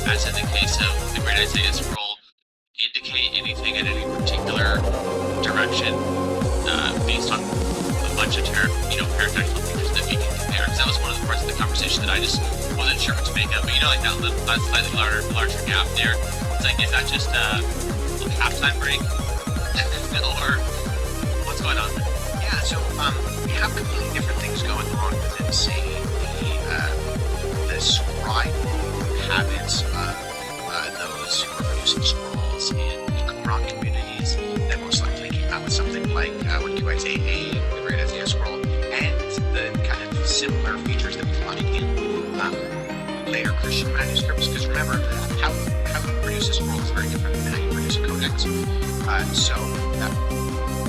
as in the case of the Great Isaiah Scroll, indicate anything in any particular direction based on a bunch of paratextual features that we can compare. Because that was one of the parts of the conversation that I just wasn't sure what to make of. But like that slightly larger gap there, it's like, is that just a halftime break? Or what's going on there? Yeah, so we have completely different things going on within, say, the scribe habits of those who are producing scrolls in the Qumran communities that most likely came out with something like what you might say the Great Isaiah Scroll, and the kind of similar features that we find in later Christian manuscripts. Because remember, how you produce a scroll is very different than how you produce a codex.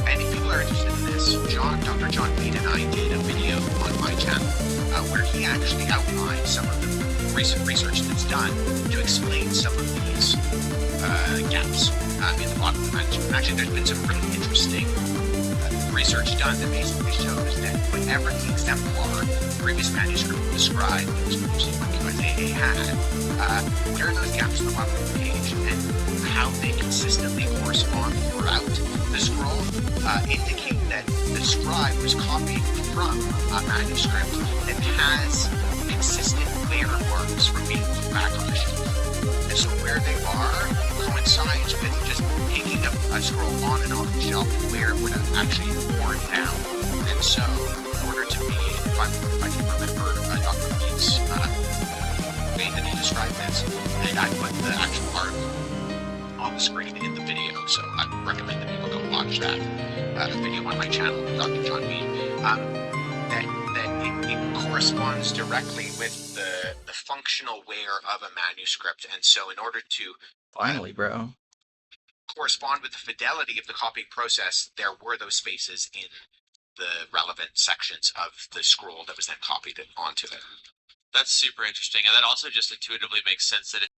And if people are interested in this, Dr. John Mead and I did a video on my channel where he actually outlined some of the recent research that's done to explain some of these gaps in the bottom of the manuscript. Actually, there's been some really interesting research done that basically shows that whenever the exemplar previous manuscript described that was produced by QSAA had, there are those gaps at the bottom of the page, and how they consistently correspond throughout the scroll indicate that the scribe was copied from a manuscript that has consistent layer marks from being put back on the shelf. And so where they are coincides with just picking up a scroll on and off the shelf where it would have actually worn down. And so in order to be, if I can remember Dr. Mead's way that he described this, and I put the actual article on the screen in the video, so I recommend that people go watch that video on my channel, Dr. John Mead, that it corresponds directly with the functional wear of a manuscript, and so in order to finally, bro, correspond with the fidelity of the copying process, there were those spaces in the relevant sections of the scroll that was then copied onto it. That's super interesting, and that also just intuitively makes sense that